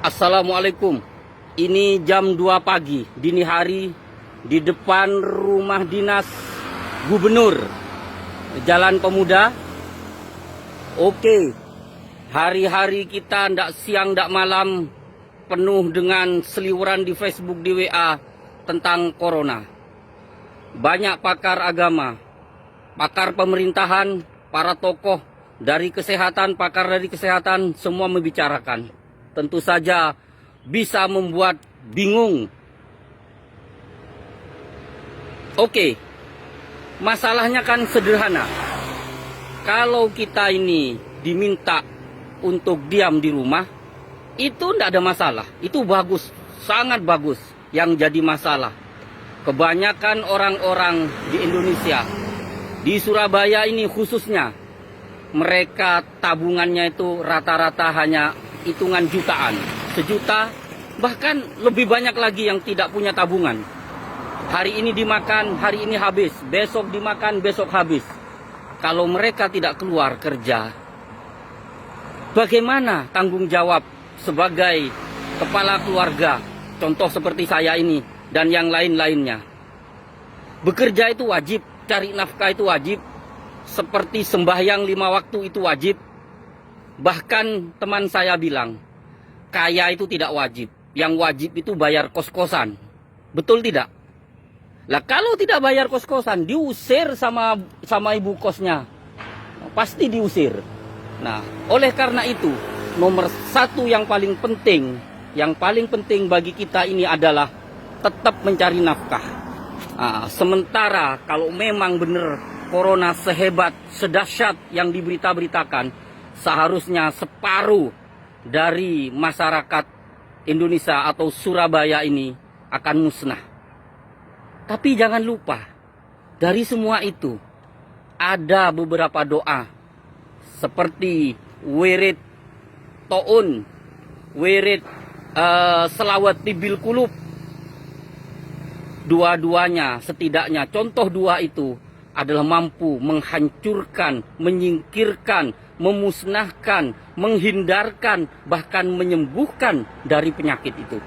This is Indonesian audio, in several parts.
Assalamualaikum. Ini jam 2 pagi, dini hari, di depan rumah dinas gubernur Jalan Pemuda. Oke, hari-hari kita ndak siang ndak malam penuh dengan seliweran di Facebook, di WA tentang corona. Banyak pakar agama, pakar pemerintahan, para tokoh dari kesehatan, pakar dari kesehatan semua membicarakan. Tentu saja bisa membuat bingung. Oke, masalahnya kan sederhana. Kalau kita ini diminta untuk diam di rumah, itu tidak ada masalah. Itu bagus, sangat bagus. Yang jadi masalah, kebanyakan orang-orang di Indonesia, di Surabaya ini khususnya, mereka tabungannya itu rata-rata hanya hitungan jutaan, sejuta, bahkan lebih banyak lagi yang tidak punya tabungan. Hari ini dimakan, hari ini habis, besok dimakan, besok habis. Kalau mereka tidak keluar kerja, bagaimana tanggung jawab sebagai kepala keluarga, contoh seperti saya ini dan yang lain-lainnya? Bekerja itu wajib, cari nafkah itu wajib, seperti sembahyang 5 waktu itu wajib. Bahkan teman saya bilang, kaya itu tidak wajib. Yang wajib itu bayar kos-kosan. Betul tidak? Lah kalau tidak bayar kos-kosan, diusir sama ibu kosnya. Pasti diusir. Nah, oleh karena itu, nomor satu yang paling penting bagi kita ini adalah tetap mencari nafkah. Nah, sementara kalau memang benar corona sehebat, sedahsyat yang diberita-beritakan, seharusnya separuh dari masyarakat Indonesia atau Surabaya ini akan musnah. Tapi jangan lupa, dari semua itu ada beberapa doa seperti wirid to'un, wirid selawat tibil kulub. Dua-duanya setidaknya, contoh dua itu adalah mampu menghancurkan, menyingkirkan, memusnahkan, menghindarkan, bahkan menyembuhkan dari penyakit itu.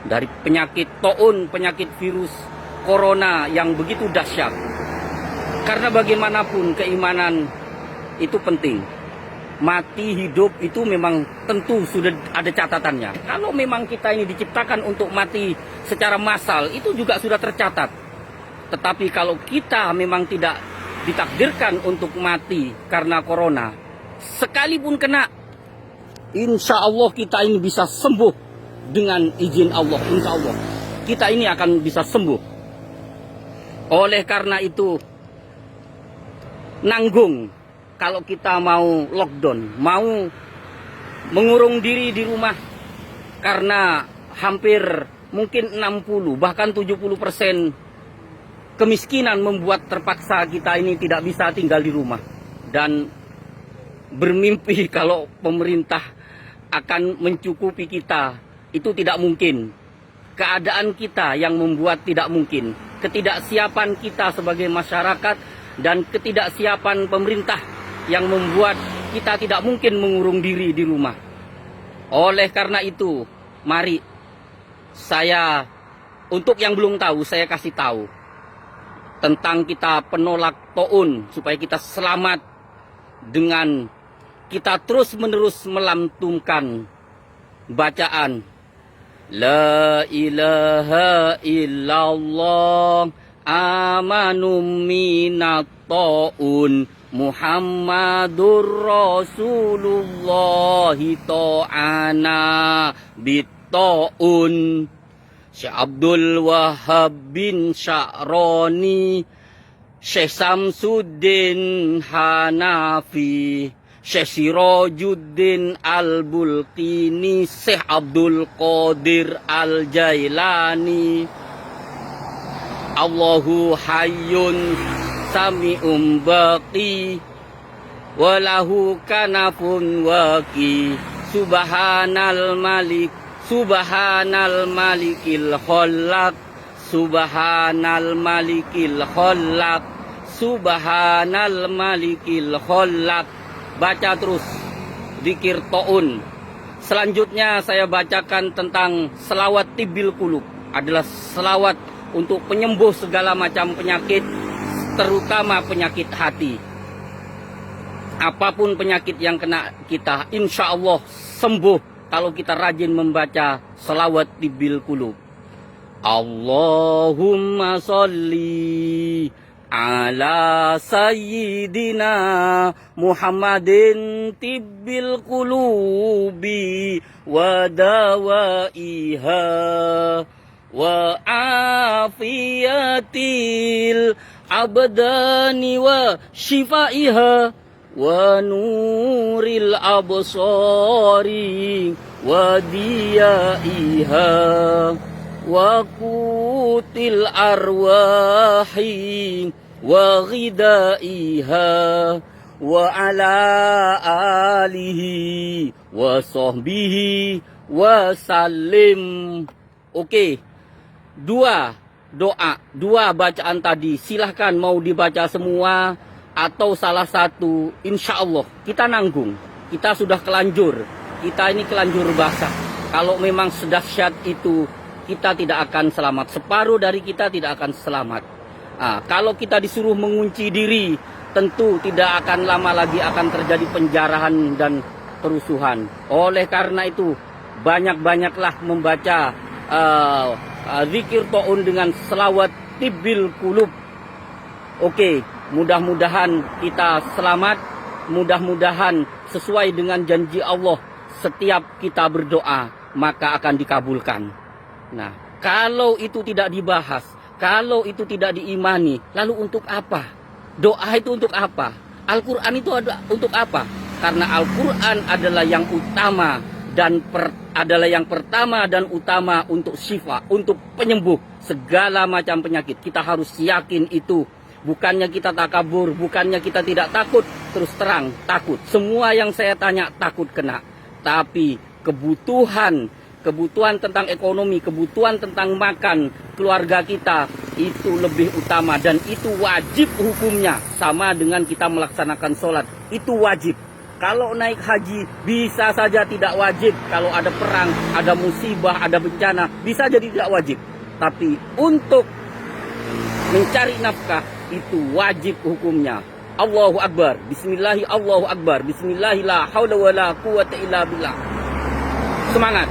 Dari penyakit to'un, penyakit virus corona yang begitu dahsyat. Karena bagaimanapun keimanan itu penting. Mati hidup itu memang tentu sudah ada catatannya. Kalau memang kita ini diciptakan untuk mati secara massal, itu juga sudah tercatat. Tetapi kalau kita memang tidak ditakdirkan untuk mati karena corona, sekalipun kena, insya Allah kita ini bisa sembuh dengan izin Allah. Insya Allah kita ini akan bisa sembuh. Oleh karena itu, nanggung kalau kita mau lockdown, mau mengurung diri di rumah, karena hampir mungkin 60 bahkan 70% kemiskinan membuat terpaksa kita ini tidak bisa tinggal di rumah. Dan bermimpi kalau pemerintah akan mencukupi kita, itu tidak mungkin. Keadaan kita yang membuat tidak mungkin. Ketidaksiapan kita sebagai masyarakat dan ketidaksiapan pemerintah yang membuat kita tidak mungkin mengurung diri di rumah. Oleh karena itu, mari saya, untuk yang belum tahu, saya kasih tahu tentang kita penolak to'un, supaya kita selamat dengan kita terus-menerus melantunkan bacaan La ilaha illallah amanum minat to'un Muhammadur Rasulullah to'ana bito'un. Syekh Abdul Wahab bin Sya'roni, Syekh Samsuddin Hanafi, Syekh Sirajuddin Al-Bulqini, Syekh Abdul Qadir Al-Jailani. Allahu hayyun sami'um baqi walahu kanafun waqi. Subhanal malik, Subhanal malikil khalaq, Subhanal malikil khalaq, Subhanal malikil khalaq. Baca terus zikir to'un Selanjutnya saya bacakan tentang selawat tibbil qulub. Adalah selawat untuk penyembuh segala macam penyakit, terutama penyakit hati. Apapun penyakit yang kena kita, insya Allah sembuh kalau kita rajin membaca selawat tibbil qulub. Allahumma sholli ala sayyidina Muhammadin tibbil qulubi wa dawaiha wa afiyatil abdani wa shifaiha wa nuril absari wa diyaiha wa qutil arwahi wa ghidaiha wa ala alihi wa sahbihi wa salim. Oke, dua bacaan tadi silahkan mau dibaca semua atau salah satu, insya Allah kita nanggung. Kita sudah kelanjur, kita ini kelanjur basah. Kalau memang sedahsyat itu, kita tidak akan selamat. Separuh dari kita tidak akan selamat. Kalau kita disuruh mengunci diri, tentu tidak akan lama lagi akan terjadi penjarahan dan kerusuhan. Oleh karena itu, banyak-banyaklah membaca zikir ta'un dengan selawat tibbil qulub. Oke, mudah-mudahan kita selamat. Mudah-mudahan sesuai dengan janji Allah, setiap kita berdoa maka akan dikabulkan. Nah, kalau itu tidak dibahas, kalau itu tidak diimani, lalu untuk apa? Doa itu untuk apa? Al-Quran itu untuk apa? Karena Al-Quran adalah yang utama dan adalah yang pertama dan utama untuk syifa, untuk penyembuh segala macam penyakit. Kita harus yakin itu. Bukannya kita takabur, bukannya kita tidak takut. Terus terang, takut. Semua yang saya tanya takut kena. Tapi kebutuhan tentang ekonomi, kebutuhan tentang makan keluarga kita itu lebih utama, dan itu wajib hukumnya. Sama dengan kita melaksanakan sholat, itu wajib. Kalau naik haji bisa saja tidak wajib. Kalau ada perang, ada musibah, ada bencana, bisa jadi tidak wajib. Tapi untuk mencari nafkah itu wajib hukumnya. Allahu Akbar, Bismillahi Allahu Akbar, Bismillahi la haula wa la quwata illa billah. Semangat.